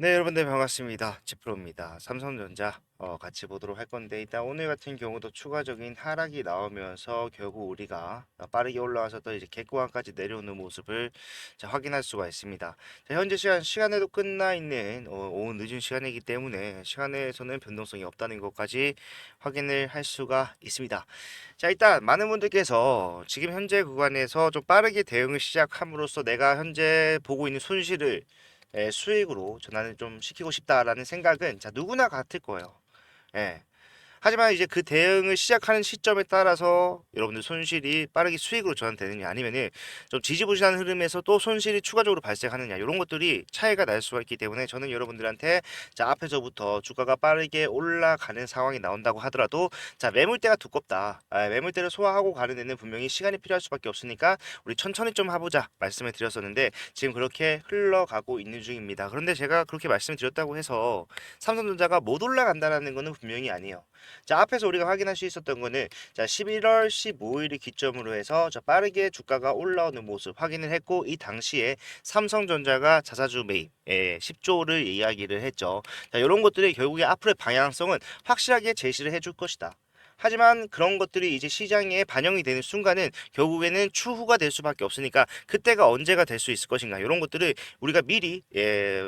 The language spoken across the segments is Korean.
네, 여러분들 반갑습니다. 지프로입니다. 삼성전자 같이 보도록 할 건데 일단 오늘 같은 경우도 추가적인 하락이 나오면서 결국 우리가 빠르게 올라와서 또 이제 객고간까지 내려오는 모습을 확인할 수가 있습니다. 자, 현재 시간에도 끝나 있는 오후 늦은 시간이기 때문에 시간에서는 변동성이 없다는 것까지 확인을 할 수가 있습니다. 자, 일단 많은 분들께서 지금 현재 구간에서 좀 빠르게 대응을 시작함으로써 내가 현재 보고 있는 손실을 수익으로 전환을 좀 시키고 싶다라는 생각은 누구나 같을 거예요. 예. 하지만 이제 그 대응을 시작하는 시점에 따라서 여러분들 손실이 빠르게 수익으로 전환되느냐 아니면은 좀 지지부진한 흐름에서 또 손실이 추가적으로 발생하느냐 이런 것들이 차이가 날 수가 있기 때문에 저는 여러분들한테 앞에서부터 주가가 빠르게 올라가는 상황이 나온다고 하더라도 매물대가 두껍다. 매물대를 소화하고 가는 데는 분명히 시간이 필요할 수밖에 없으니까 우리 천천히 좀 해보자 말씀을 드렸었는데 지금 그렇게 흘러가고 있는 중입니다. 그런데 제가 그렇게 말씀을 드렸다고 해서 삼성전자가 못 올라간다라는 것은 분명히 아니에요. 앞에서 우리가 확인할 수 있었던 거는 11월 15일을 기점으로 해서 빠르게 주가가 올라오는 모습 확인을 했고 이 당시에 삼성전자가 자사주 매입 10조를 이야기를 했죠. 이런 것들이 결국에 앞으로의 방향성은 확실하게 제시를 해줄 것이다. 하지만 그런 것들이 이제 시장에 반영이 되는 순간은 결국에는 추후가 될 수밖에 없으니까 그때가 언제가 될 수 있을 것인가 이런 것들을 우리가 미리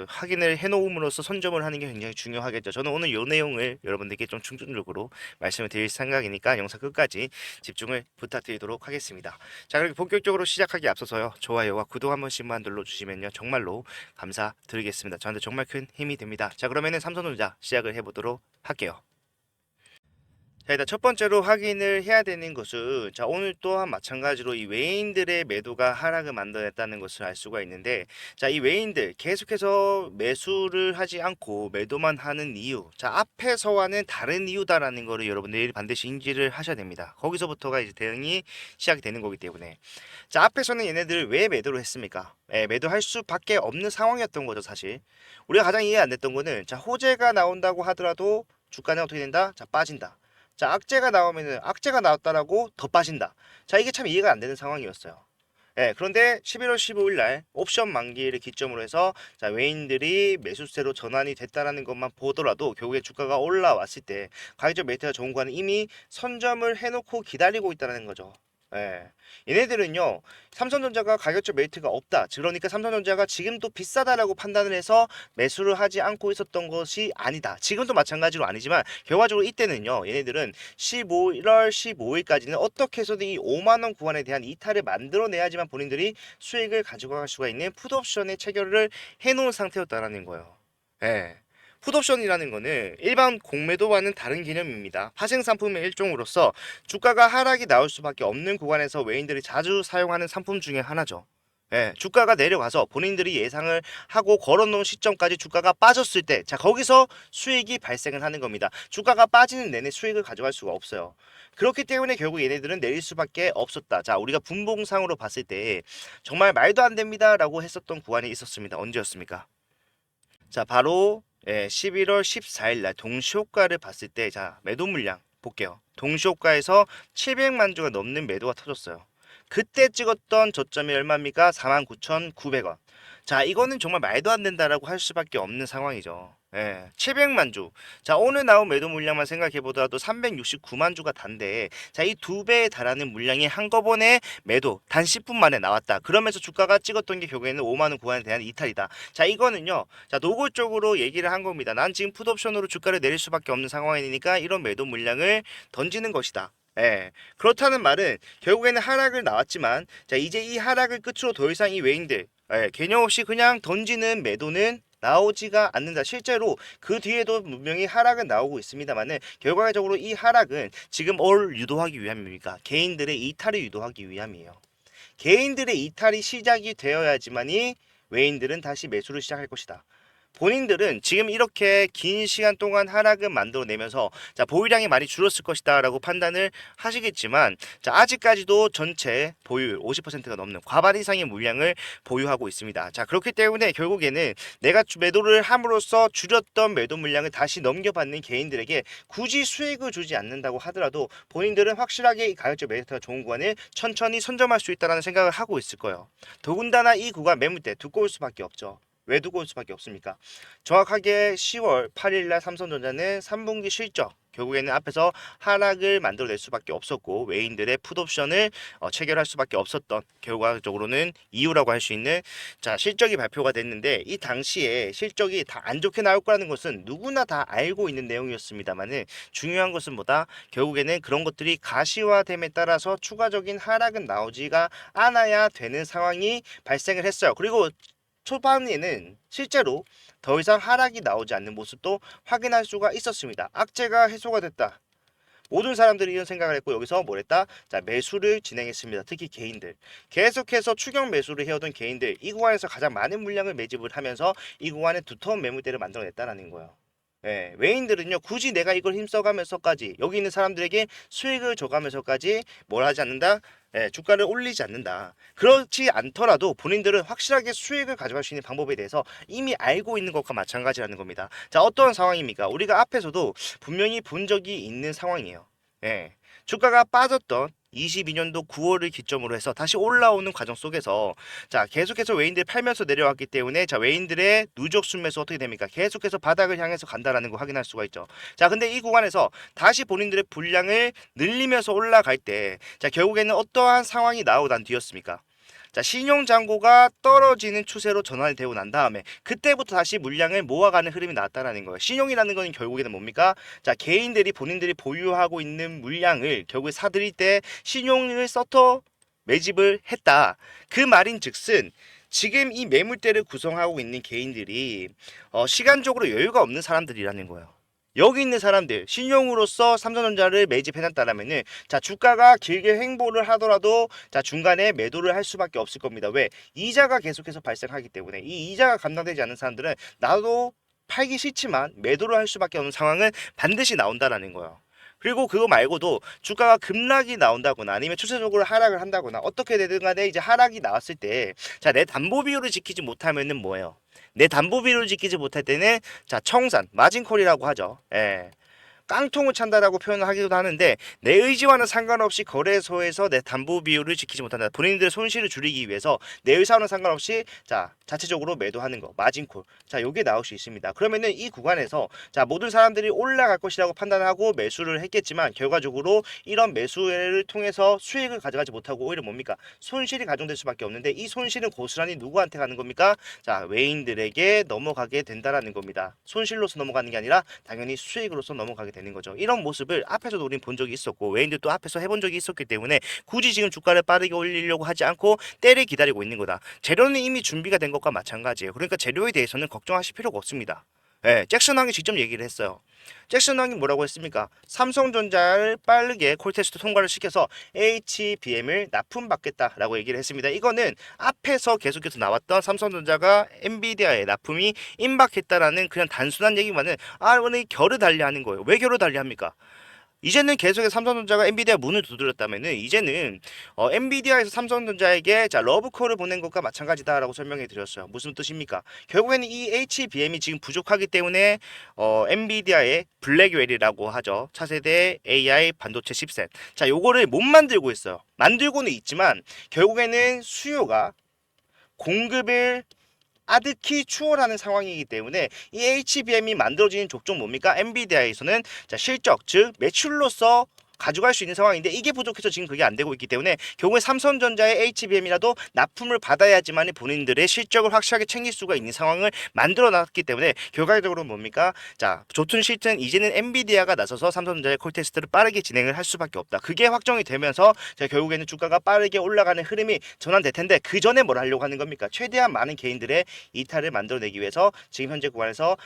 확인을 해놓음으로써 선점을 하는 게 굉장히 중요하겠죠. 저는 오늘 이 내용을 여러분들께 좀 충전적으로 말씀을 드릴 생각이니까 영상 끝까지 집중을 부탁드리도록 하겠습니다. 자, 그렇게 본격적으로 시작하기 앞서서요. 좋아요와 구독 한 번씩만 눌러주시면요. 정말로 감사드리겠습니다. 저한테 정말 큰 힘이 됩니다. 자, 그러면은 삼성전자 시작을 해보도록 할게요. 자, 일단 첫 번째로 확인을 해야 되는 것은 오늘 또한 마찬가지로 이 외인들의 매도가 하락을 만들어냈다는 것을 알 수가 있는데 이 외인들 계속해서 매수를 하지 않고 매도만 하는 이유 앞에서와는 다른 이유다라는 거를 여러분들이 반드시 인지를 하셔야 됩니다. 거기서부터가 이제 대응이 시작이 되는 거기 때문에 앞에서는 얘네들 왜 매도를 했습니까? 매도할 수밖에 없는 상황이었던 거죠. 사실 우리가 가장 이해 안 됐던 거는 호재가 나온다고 하더라도 주가는 어떻게 된다? 빠진다. 악재가 나오면은 악재가 나왔다라고 더 빠진다. 이게 참 이해가 안 되는 상황이었어요. 그런데 11월 15일 날 옵션 만기를 기점으로 해서 외인들이 매수세로 전환이 됐다라는 것만 보더라도 결국에 주가가 올라왔을 때 가격적 메리트가 좋은 거는 이미 선점을 해놓고 기다리고 있다는 거죠. 예. 얘네들은요, 삼성전자가 가격적 메리트가 없다. 그러니까 삼성전자가 지금도 비싸다라고 판단을 해서 매수를 하지 않고 있었던 것이 아니다. 지금도 마찬가지로 아니지만 결과적으로 이때는요, 얘네들은 11월 15일까지는 어떻게 해서든 이 5만 원 구간에 대한 이탈을 만들어내야지만 본인들이 수익을 가져갈 수가 있는 풋옵션에 체결을 해놓은 상태였다라는 거예요. 예. 풋옵션이라는 거는 일반 공매도와는 다른 개념입니다. 파생 상품의 일종으로서 주가가 하락이 나올 수밖에 없는 구간에서 외인들이 자주 사용하는 상품 중에 하나죠. 주가가 내려가서 본인들이 예상을 하고 걸어놓은 시점까지 주가가 빠졌을 때, 거기서 수익이 발생을 하는 겁니다. 주가가 빠지는 내내 수익을 가져갈 수가 없어요. 그렇기 때문에 결국 얘네들은 내릴 수밖에 없었다. 우리가 분봉상으로 봤을 때 정말 말도 안 됩니다라고 했었던 구간이 있었습니다. 언제였습니까? 바로 11월 14일 날 동시효과를 봤을 때 매도 물량 볼게요. 동시효과에서 700만 주가 넘는 매도가 터졌어요. 그때 찍었던 저점이 얼마입니까? 49,900원. 이거는 정말 말도 안 된다라고 할 수밖에 없는 상황이죠. 700만 주. 오늘 나온 매도 물량만 생각해 보더라도 369만 주가 단데, 이 두 배에 달하는 물량이 한꺼번에 매도 단 10분 만에 나왔다. 그러면서 주가가 찍었던 게 결국에는 5만 원 구간에 대한 이탈이다. 이거는요. 노골적으로 얘기를 한 겁니다. 난 지금 풋옵션으로 주가를 내릴 수밖에 없는 상황이니까 이런 매도 물량을 던지는 것이다. 그렇다는 말은 결국에는 하락을 나왔지만 이제 이 하락을 끝으로 더 이상 이 외인들 개념 없이 그냥 던지는 매도는 나오지가 않는다. 실제로 그 뒤에도 분명히 하락은 나오고 있습니다만은 결과적으로 이 하락은 지금 뭘 유도하기 위함입니까? 개인들의 이탈을 유도하기 위함이에요. 개인들의 이탈이 시작이 되어야지만이 외인들은 다시 매수를 시작할 것이다. 본인들은 지금 이렇게 긴 시간 동안 하락을 만들어내면서 보유량이 많이 줄었을 것이다 라고 판단을 하시겠지만 아직까지도 전체 보유율 50%가 넘는 과반 이상의 물량을 보유하고 있습니다. 그렇기 때문에 결국에는 내가 매도를 함으로써 줄였던 매도 물량을 다시 넘겨받는 개인들에게 굳이 수익을 주지 않는다고 하더라도 본인들은 확실하게 이 가격적 메리트가 좋은 구간을 천천히 선점할 수 있다는 생각을 하고 있을 거예요. 더군다나 이 구간 매물대 두꺼울 수밖에 없죠. 왜 두고 올 수밖에 없습니까? 정확하게 10월 8일 날 삼성전자는 3분기 실적 결국에는 앞에서 하락을 만들어낼 수밖에 없었고 외인들의 풋옵션을 체결할 수밖에 없었던 결과적으로는 이유라고 할 수 있는 자 실적이 발표가 됐는데 이 당시에 실적이 다 안 좋게 나올 거라는 것은 누구나 다 알고 있는 내용이었습니다만은 중요한 것은 뭐다? 결국에는 그런 것들이 가시화됨에 따라서 추가적인 하락은 나오지가 않아야 되는 상황이 발생을 했어요. 그리고 초반에는 실제로 더 이상 하락이 나오지 않는 모습도 확인할 수가 있었습니다. 악재가 해소가 됐다. 모든 사람들이 이런 생각을 했고 여기서 뭘 했다? 자, 매수를 진행했습니다. 특히 개인들. 계속해서 추격 매수를 해오던 개인들 이 구간에서 가장 많은 물량을 매집을 하면서 이 구간에 두터운 매물대를 만들어냈다라는 거예요. 예, 외인들은요 굳이 내가 이걸 힘써가면서까지 여기 있는 사람들에게 수익을 줘가면서까지 뭘 하지 않는다? 예, 주가를 올리지 않는다. 그렇지 않더라도 본인들은 확실하게 수익을 가져갈 수 있는 방법에 대해서 이미 알고 있는 것과 마찬가지라는 겁니다. 자, 어떤 상황입니까? 우리가 앞에서도 분명히 본 적이 있는 상황이에요. 예, 주가가 빠졌던 22년도 9월을 기점으로 해서 다시 올라오는 과정 속에서 자 계속해서 외인들이 팔면서 내려왔기 때문에 자 외인들의 누적 순매수 어떻게 됩니까? 계속해서 바닥을 향해서 간다라는 거 확인할 수가 있죠. 자 근데 이 구간에서 다시 본인들의 분량을 늘리면서 올라갈 때 자 결국에는 어떠한 상황이 나오고 난 뒤였습니까? 자, 신용잔고가 떨어지는 추세로 전환이 되고 난 다음에 그때부터 다시 물량을 모아가는 흐름이 나왔다라는 거예요. 신용이라는 거는 결국에는 뭡니까? 자, 개인들이 본인들이 보유하고 있는 물량을 결국에 사들일 때 신용을 써서 매집을 했다. 그 말인즉슨 지금 이 매물대를 구성하고 있는 개인들이 시간적으로 여유가 없는 사람들이라는 거예요. 여기 있는 사람들 신용으로서 삼성전자를 매집해놨다라면은 자 주가가 길게 횡보를 하더라도 자 중간에 매도를 할 수밖에 없을 겁니다. 왜? 이자가 계속해서 발생하기 때문에 이 이자가 감당되지 않는 사람들은 나도 팔기 싫지만 매도를 할 수밖에 없는 상황은 반드시 나온다라는 거예요. 그리고 그거 말고도 주가가 급락이 나온다거나 아니면 추세적으로 하락을 한다거나 어떻게 되든 간에 이제 하락이 나왔을 때 자 내 담보 비율을 지키지 못하면은 뭐예요? 내 담보 비율을 지키지 못할 때는 자 청산 마진콜이라고 하죠. 예. 깡통을 찬다라고 표현을 하기도 하는데 내 의지와는 상관없이 거래소에서 내 담보 비율을 지키지 못한다. 본인들의 손실을 줄이기 위해서 내 의사와는 상관없이 자 자체적으로 매도하는 거 마진콜. 자 요게 나올 수 있습니다. 그러면은 이 구간에서 자 모든 사람들이 올라갈 것이라고 판단하고 매수를 했겠지만 결과적으로 이런 매수를 통해서 수익을 가져가지 못하고 오히려 뭡니까? 손실이 가중될 수밖에 없는데 이 손실은 고스란히 누구한테 가는 겁니까? 자 외인들에게 넘어가게 된다라는 겁니다. 손실로서 넘어가는 게 아니라 당연히 수익으로서 넘어가게 되는 거죠. 이런 모습을 앞에서도 우린 본 적이 있었고 외인들도 앞에서 해본 적이 있었기 때문에 굳이 지금 주가를 빠르게 올리려고 하지 않고 때를 기다리고 있는 거다. 재료는 이미 준비가 된 것과 마찬가지예요. 그러니까 재료에 대해서는 걱정하실 필요가 없습니다. 예, 잭슨 왕이 직접 얘기를 했어요. 잭슨 왕이 뭐라고 했습니까? 삼성전자를 빠르게 콜테스트 통과를 시켜서 HBM을 납품받겠다라고 얘기를 했습니다. 이거는 앞에서 계속해서 나왔던 삼성전자가 엔비디아에 납품이 임박했다라는 그냥 단순한 얘기만은 오늘 결을 달리하는 거예요. 왜 결을 달리합니까? 이제는 계속해서 삼성전자가 엔비디아 문을 두드렸다면은 이제는 엔비디아에서 삼성전자에게 자 러브콜을 보낸 것과 마찬가지다라고 설명해 드렸어요. 무슨 뜻입니까? 결국에는 이 HBM이 지금 부족하기 때문에 엔비디아의 블랙웰이라고 하죠. 차세대 AI 반도체 칩셋. 자, 요거를 못 만들고 있어요. 만들고는 있지만 결국에는 수요가 공급을 아득히 추월하는 상황이기 때문에 이 HBM이 만들어지는 족족 뭡니까? 엔비디아에서는 자 실적 즉 매출로서 가져갈 수 있는 상황인데 이게 부족해서 지금 그게 안 되고 있기 때문에 결국에 삼성전자의 HBM이라도 납품을 받아야지만 본인들의 실적을 확실하게 챙길 수가 있는 상황을 만들어 놨기 때문에 결과적으로 뭡니까? 자 좋든 싫든 이제는 엔비디아가 나서서 삼성전자의 콜테스트를 빠르게 진행을 할 수밖에 없다. 그게 확정이 되면서 자 결국에는 주가가 빠르게 올라가는 흐름이 전환될 텐데 그 전에 뭘 하려고 하는 겁니까? 최대한 많은 개인들의 이탈을 만들어내기 위해서 지금 현재 구간에서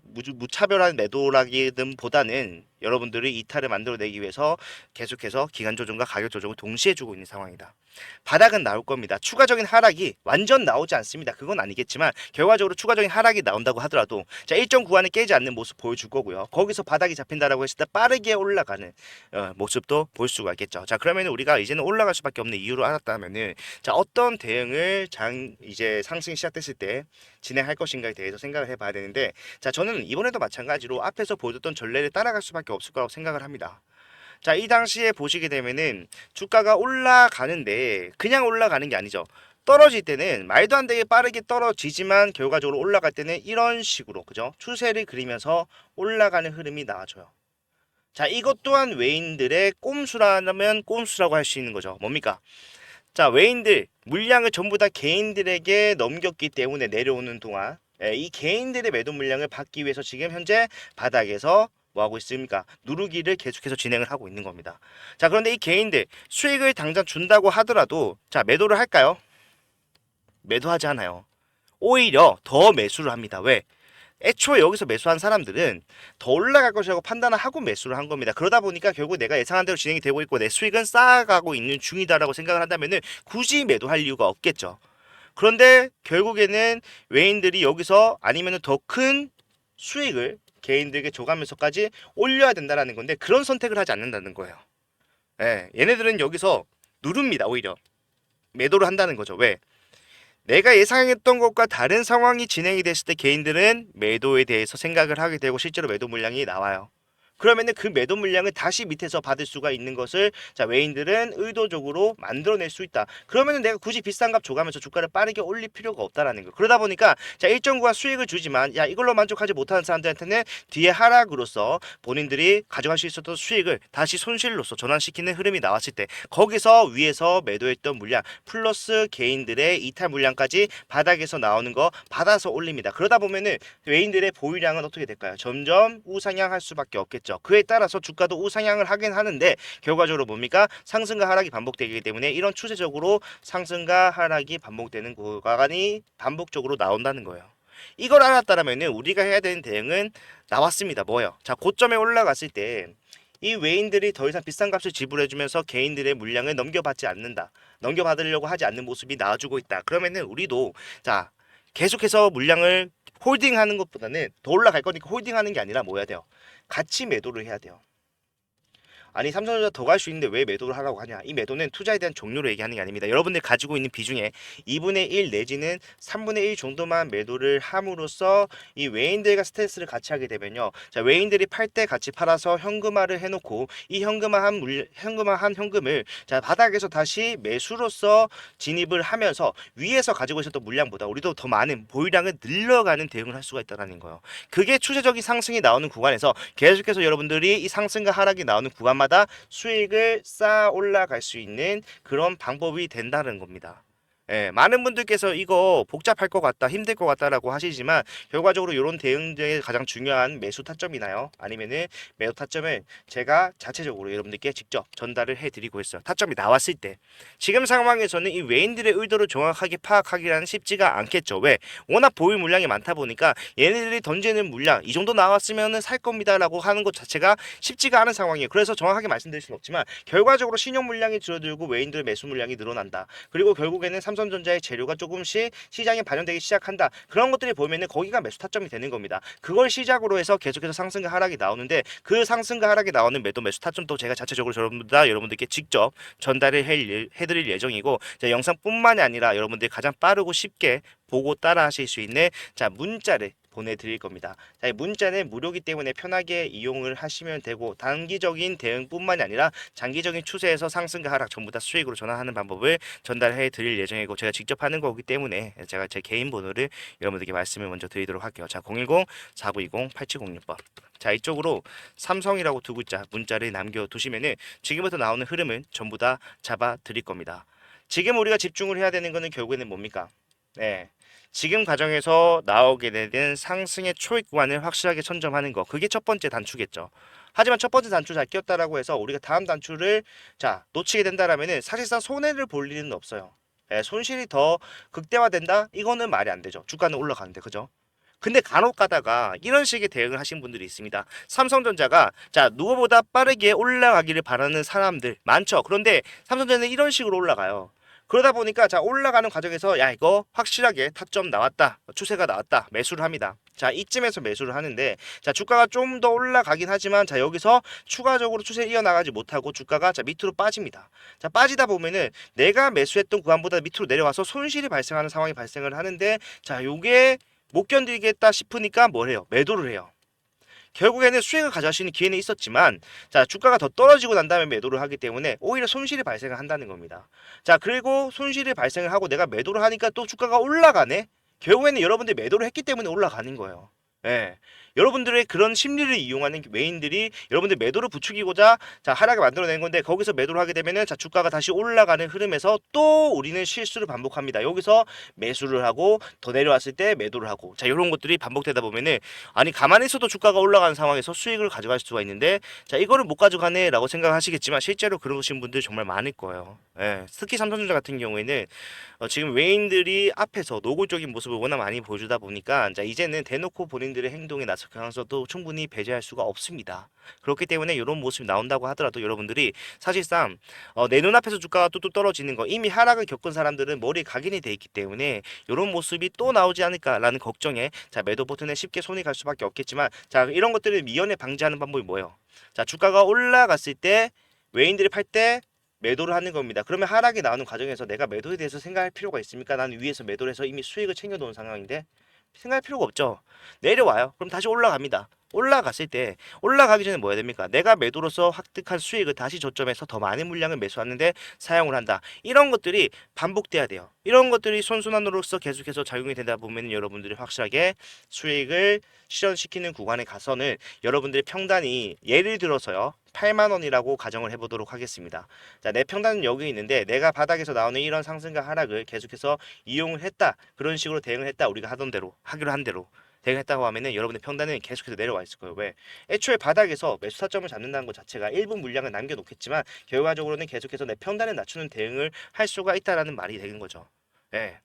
무차별한 매도라기보다는 여러분들이 이탈을 만들어내기 위해서 계속해서 기간 조정과 가격 조정을 동시에 주고 있는 상황이다. 바닥은 나올 겁니다. 추가적인 하락이 완전 나오지 않습니다. 그건 아니겠지만 결과적으로 추가적인 하락이 나온다고 하더라도 자 일정 구간을 깨지 않는 모습 보여줄 거고요. 거기서 바닥이 잡힌다라고 했을 때 빠르게 올라가는 모습도 볼 수가 있겠죠. 자 그러면 우리가 이제는 올라갈 수밖에 없는 이유를 알았다면은 자 어떤 대응을 이제 상승이 시작됐을 때 진행할 것인가에 대해서 생각을 해봐야 되는데 자 저는 이번에도 마찬가지로 앞에서 보여줬던 전례를 따라갈 수밖에 없을 거라고 생각을 합니다. 자, 이 당시에 보시게 되면은 주가가 올라가는데 그냥 올라가는 게 아니죠. 떨어질 때는 말도 안 되게 빠르게 떨어지지만 결과적으로 올라갈 때는 이런 식으로 그죠? 추세를 그리면서 올라가는 흐름이 나와줘요. 자, 이것 또한 외인들의 꼼수라면 꼼수라고 할 수 있는 거죠. 뭡니까? 자, 외인들 물량을 전부 다 개인들에게 넘겼기 때문에 내려오는 동안 이 개인들의 매도 물량을 받기 위해서 지금 현재 바닥에서 뭐 하고 있습니까? 누르기를 계속해서 진행을 하고 있는 겁니다. 자, 그런데 이 개인들 수익을 당장 준다고 하더라도 자, 매도를 할까요? 매도하지 않아요. 오히려 더 매수를 합니다. 왜? 애초에 여기서 매수한 사람들은 더 올라갈 것이라고 판단을 하고 매수를 한 겁니다. 그러다 보니까 결국 내가 예상한 대로 진행이 되고 있고 내 수익은 쌓아가고 있는 중이다라고 생각을 한다면은 굳이 매도할 이유가 없겠죠. 그런데 결국에는 외인들이 여기서 아니면은 더 큰 수익을 개인들에게 줘가면서까지 올려야 된다라는 건데 그런 선택을 하지 않는다는 거예요. 예, 얘네들은 여기서 누릅니다. 오히려 매도를 한다는 거죠. 왜? 내가 예상했던 것과 다른 상황이 진행이 됐을 때 개인들은 매도에 대해서 생각을 하게 되고 실제로 매도 물량이 나와요. 그러면은 그 매도 물량을 다시 밑에서 받을 수가 있는 것을 자 외인들은 의도적으로 만들어낼 수 있다. 그러면은 내가 굳이 비싼 값 줘가면서 주가를 빠르게 올릴 필요가 없다라는 거. 그러다 보니까 자 일정 구간 수익을 주지만 야 이걸로 만족하지 못하는 사람들한테는 뒤에 하락으로서 본인들이 가져갈 수 있었던 수익을 다시 손실로서 전환시키는 흐름이 나왔을 때 거기서 위에서 매도했던 물량 플러스 개인들의 이탈 물량까지 바닥에서 나오는 거 받아서 올립니다. 그러다 보면은 외인들의 보유량은 어떻게 될까요? 점점 우상향할 수밖에 없겠죠. 그에 따라서 주가도 우상향을 하긴 하는데 결과적으로 뭡니까? 상승과 하락이 반복되기 때문에 이런 추세적으로 상승과 하락이 반복되는 구간이 반복적으로 나온다는 거예요. 이걸 알았다면 우리가 해야 되는 대응은 나왔습니다. 뭐예요? 자, 고점에 올라갔을 때 이 외인들이 더 이상 비싼 값을 지불해주면서 개인들의 물량을 넘겨받지 않는다. 넘겨받으려고 하지 않는 모습이 나와주고 있다. 그러면은 우리도 자 계속해서 물량을 홀딩하는 것보다는 더 올라갈 거니까 홀딩하는 게 아니라 뭐 해야 돼요? 같이 매도를 해야 돼요. 아니 삼성전자 더 갈 수 있는데 왜 매도를 하라고 하냐? 이 매도는 투자에 대한 종류로 얘기하는 게 아닙니다. 여러분들 가지고 있는 비중의 2분의 1 내지는 3분의 1 정도만 매도를 함으로써 이 외인들과 스트레스를 같이 하게 되면요. 자, 외인들이 팔 때 같이 팔아서 현금화를 해놓고 이 현금화한 현금을 자 바닥에서 다시 매수로서 진입을 하면서 위에서 가지고 있었던 물량보다 우리도 더 많은 보유량을 늘려가는 대응을 할 수가 있다는 거예요. 그게 추세적인 상승이 나오는 구간에서 계속해서 여러분들이 이 상승과 하락이 나오는 구간마다 수익을 쌓아 올라갈 수 있는 그런 방법이 된다는 겁니다. 예, 많은 분들께서 이거 복잡할 것 같다, 힘들 것 같다라고 하시지만 결과적으로 이런 대응들의 가장 중요한 매수 타점이나요? 아니면은 매도 타점을 제가 자체적으로 여러분들께 직접 전달을 해드리고 있어요. 타점이 나왔을 때 지금 상황에서는 이 외인들의 의도를 정확하게 파악하기란 쉽지가 않겠죠. 왜? 워낙 보유 물량이 많다 보니까 얘네들이 던지는 물량 이 정도 나왔으면은 살 겁니다라고 하는 것 자체가 쉽지가 않은 상황이에요. 그래서 정확하게 말씀드릴 수는 없지만 결과적으로 신용 물량이 줄어들고 외인들의 매수 물량이 늘어난다. 그리고 결국에는 삼성전자의 재료가 조금씩 시장에 반영되기 시작한다. 그런 것들이 보면은 거기가 매수 타점이 되는 겁니다. 그걸 시작으로 해서 계속해서 상승과 하락이 나오는데 그 상승과 하락이 나오는 매수 타점도 제가 자체적으로 여러분들께 직접 전달을 해드릴 예정이고 영상뿐만이 아니라 여러분들이 가장 빠르고 쉽게 보고 따라 하실 수 있는 자 문자를 보내드릴 겁니다. 자, 이 문자는 무료이기 때문에 편하게 이용을 하시면 되고 단기적인 대응뿐만이 아니라 장기적인 추세에서 상승과 하락 전부 다 수익으로 전환하는 방법을 전달해 드릴 예정이고 제가 직접 하는 거기 때문에 제가 제 개인 번호를 여러분들께 말씀을 먼저 드리도록 할게요. 자, 010-4920-8706번. 자, 이쪽으로 삼성이라고 두 글자 문자를 남겨두시면은 지금부터 나오는 흐름은 전부 다 잡아 드릴 겁니다. 지금 우리가 집중을 해야 되는 거는 결국에는 뭡니까? 네. 지금 과정에서 나오게 되는 상승의 초입 구간을 확실하게 선점하는 거. 그게 첫 번째 단추겠죠. 하지만 첫 번째 단추 잘 끼었다라고 해서 우리가 다음 단추를 자 놓치게 된다라면은 사실상 손해를 볼 일은 없어요. 예, 손실이 더 극대화된다? 이거는 말이 안 되죠. 주가는 올라가는데 그죠? 근데 간혹 가다가 이런 식의 대응을 하신 분들이 있습니다. 삼성전자가 자 누구보다 빠르게 올라가기를 바라는 사람들 많죠. 그런데 삼성전자는 이런 식으로 올라가요. 그러다 보니까 자 올라가는 과정에서 야 이거 확실하게 타점 나왔다 추세가 나왔다 매수를 합니다. 자 이쯤에서 매수를 하는데 자 주가가 좀 더 올라가긴 하지만 자 여기서 추가적으로 추세 이어나가지 못하고 주가가 자 밑으로 빠집니다. 자 빠지다 보면은 내가 매수했던 구간보다 밑으로 내려와서 손실이 발생하는 상황이 발생을 하는데 자 요게 못 견디겠다 싶으니까 뭘 해요? 매도를 해요. 결국에는 수익을 가져갈 수 있는 기회는 있었지만 자 주가가 더 떨어지고 난 다음에 매도를 하기 때문에 오히려 손실이 발생을 한다는 겁니다. 자 그리고 손실이 발생을 하고 내가 매도를 하니까 또 주가가 올라가네. 결국에는 여러분들이 매도를 했기 때문에 올라가는 거예요. 예. 여러분들의 그런 심리를 이용하는 외인들이 여러분들 매도를 부추기고자 자 하락을 만들어낸 건데 거기서 매도를 하게 되면은 자 주가가 다시 올라가는 흐름에서 또 우리는 실수를 반복합니다. 여기서 매수를 하고 더 내려왔을 때 매도를 하고 자 이런 것들이 반복되다 보면은 아니 가만히 있어도 주가가 올라가는 상황에서 수익을 가져갈 수가 있는데 자 이거를 못 가져가네라고 생각하시겠지만 실제로 그러신 분들 정말 많을 거예요. 예. 특히 삼성전자 같은 경우에는 지금 외인들이 앞에서 노골적인 모습을 워낙 많이 보여주다 보니까 자 이제는 대놓고 본인들의 행동에 나설 가능성도 충분히 배제할 수가 없습니다. 그렇기 때문에 이런 모습이 나온다고 하더라도 여러분들이 사실상 내 눈앞에서 주가가 뚝뚝 떨어지는 거 이미 하락을 겪은 사람들은 머리에 각인이 돼 있기 때문에 이런 모습이 또 나오지 않을까라는 걱정에 자 매도 버튼에 쉽게 손이 갈 수밖에 없겠지만 자 이런 것들을 미연에 방지하는 방법이 뭐예요? 자 주가가 올라갔을 때 외인들이 팔 때 매도를 하는 겁니다. 그러면 하락이 나오는 과정에서 내가 매도에 대해서 생각할 필요가 있습니까? 나는 위에서 매도를 해서 이미 수익을 챙겨놓은 상황인데 생각할 필요가 없죠. 내려와요. 그럼 다시 올라갑니다. 올라갔을 때 올라가기 전에 뭐 해야 됩니까? 내가 매도로서 획득한 수익을 다시 저점에서 더 많은 물량을 매수하는데 사용을 한다. 이런 것들이 반복돼야 돼요. 이런 것들이 선순환으로서 계속해서 작용이 되다 보면 여러분들이 확실하게 수익을 실현시키는 구간에 가서는 여러분들의 평단이 예를 들어서요. 8만 원이라고 가정을 해보도록 하겠습니다. 자, 내 평단은 여기 있는데 내가 바닥에서 나오는 이런 상승과 하락을 계속해서 이용을 했다. 그런 식으로 대응을 했다. 우리가 하던 대로 하기로 한 대로 대응했다고 하면은 여러분의 평단은 계속해서 내려와 있을 거예요. 왜? 애초에 바닥에서 매수 타점을 잡는다는 것 자체가 일부 물량을 남겨놓겠지만 결과적으로는 계속해서 내 평단을 낮추는 대응을 할 수가 있다라는 말이 되는 거죠. 예.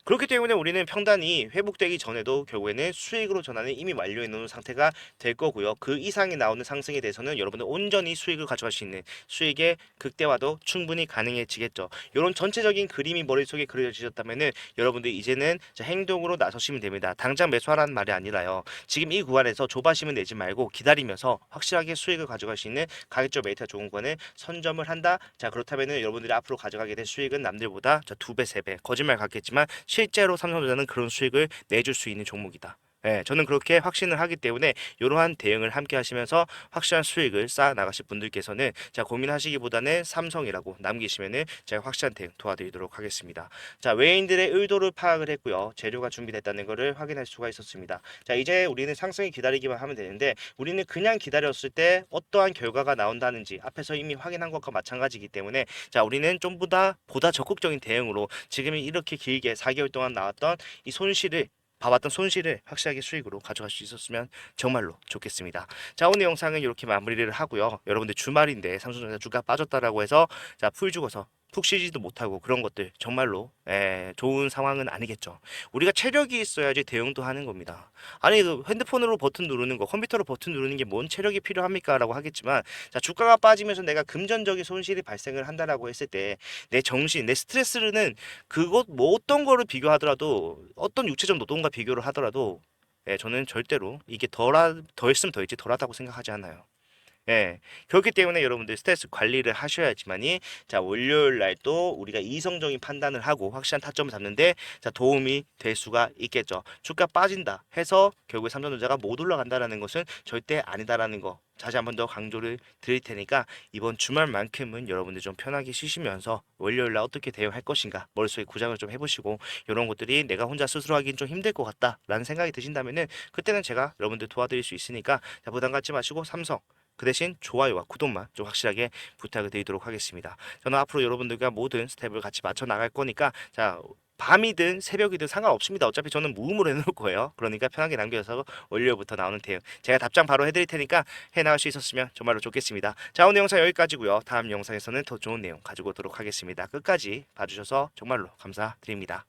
그렇기 때문에 우리는 평단이 회복되기 전에도 결국에는 수익으로 전환이 이미 완료해 놓은 상태가 될 거고요. 그 이상이 나오는 상승에 대해서는 여러분은 온전히 수익을 가져갈 수 있는 수익의 극대화도 충분히 가능해지겠죠. 이런 전체적인 그림이 머릿속에 그려지셨다면은 여러분들 이제는 행동으로 나서시면 됩니다. 당장 매수하라는 말이 아니라요. 지금 이 구간에서 조바심을 내지 말고 기다리면서 확실하게 수익을 가져갈 수 있는 가격적 메리트가 좋은 구간을 선점을 한다. 자 그렇다면은 여러분들이 앞으로 가져가게 될 수익은 남들보다 자 2배, 3배 거짓말 같겠지만 실제로 삼성전자는 그런 수익을 내줄 수 있는 종목이다. 예, 저는 그렇게 확신을 하기 때문에 이러한 대응을 함께 하시면서 확실한 수익을 쌓아 나가실 분들께서는 자 고민하시기보다는 삼성이라고 남기시면은 제가 확실한 대응 도와드리도록 하겠습니다. 자 외인들의 의도를 파악을 했고요. 재료가 준비됐다는 것을 확인할 수가 있었습니다. 자 이제 우리는 상승을 기다리기만 하면 되는데 우리는 그냥 기다렸을 때 어떠한 결과가 나온다는지 앞에서 이미 확인한 것과 마찬가지이기 때문에 자 우리는 좀 보다 적극적인 대응으로 지금 이렇게 길게 4개월 동안 나왔던 이 손실을 봐왔던 손실을 확실하게 수익으로 가져갈 수 있었으면 정말로 좋겠습니다. 자 오늘 영상은 이렇게 마무리를 하고요. 여러분들 주말인데 삼성전자 주가 빠졌다라고 해서 자 풀 죽어서 푹 쉬지도 못하고 그런 것들 정말로 좋은 상황은 아니겠죠. 우리가 체력이 있어야지 대응도 하는 겁니다. 아니 그 핸드폰으로 버튼 누르는 거 컴퓨터로 버튼 누르는 게 뭔 체력이 필요합니까? 라고 하겠지만 자 주가가 빠지면서 내가 금전적인 손실이 발생을 한다라고 했을 때 내 정신 내 스트레스는 그것 뭐 어떤 거를 비교하더라도 어떤 육체적 노동과 비교를 하더라도 저는 절대로 이게 덜 쓰면 더 있지 덜하다고 생각하지 않아요. 예. 그렇기 때문에 여러분들 스트레스 관리를 하셔야지만이 자 월요일 날 또 우리가 이성적인 판단을 하고 확실한 타점을 잡는데 자 도움이 될 수가 있겠죠. 주가 빠진다 해서 결국에 삼성전자가 못 올라간다라는 것은 절대 아니다라는 거 다시 한 번 더 강조를 드릴 테니까 이번 주말만큼은 여러분들 좀 편하게 쉬시면서 월요일 날 어떻게 대응할 것인가 머릿속에 구상을 좀 해보시고 이런 것들이 내가 혼자 스스로 하기는 좀 힘들 것 같다라는 생각이 드신다면은 그때는 제가 여러분들 도와드릴 수 있으니까 자 부담 갖지 마시고 삼성 그 대신 좋아요와 구독만 좀 확실하게 부탁을 드리도록 하겠습니다. 저는 앞으로 여러분들과 모든 스텝을 같이 맞춰 나갈 거니까 자 밤이든 새벽이든 상관없습니다. 어차피 저는 무음으로 해놓을 거예요. 그러니까 편하게 남겨서 월요일부터 나오는 대응 제가 답장 바로 해드릴 테니까 해나갈 수 있었으면 정말로 좋겠습니다. 자 오늘 영상 여기까지고요. 다음 영상에서는 더 좋은 내용 가지고 오도록 하겠습니다. 끝까지 봐주셔서 정말로 감사드립니다.